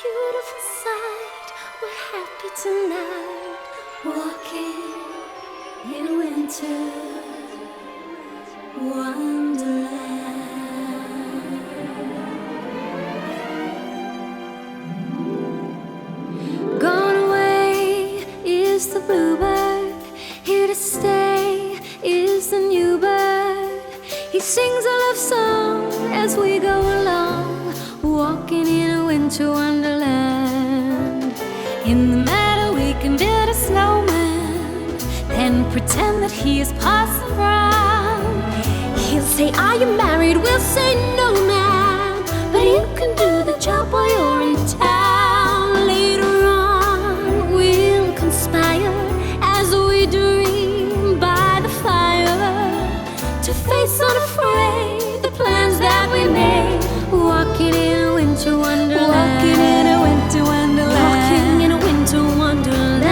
beautiful sight. We're happy tonight, walking in a winter wonderland. Gone away is the bluebird, here to stay is the new bird. He sings a love song as we go along, walking in a winter wonderland. In the meadow we can build a snowman, then pretend that he is Parson Brown. He'll say, are you married? We'll say, no, man, but you can do the job while you're in town. Later on we'll conspire as we dream by the fire, to face unafraid the plans that we made, walking in a winter wonderland. Walking in a winter wonderland. Walking in a winter wonderland.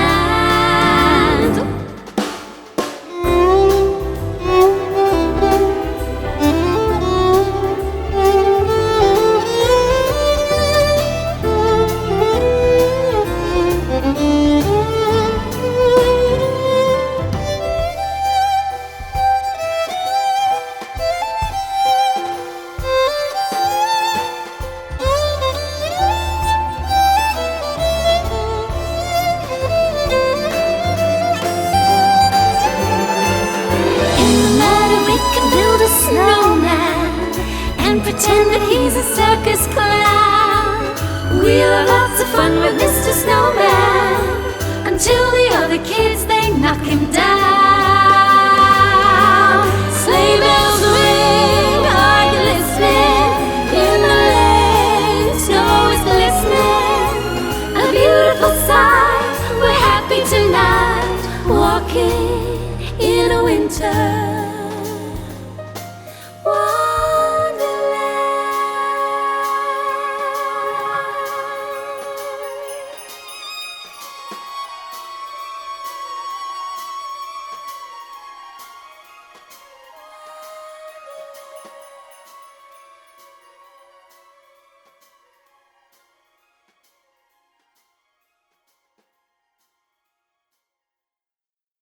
Snowman and pretend that he's a circus clown. We'll have lots of fun with Mr. Snowman until the other kids, they knock him down.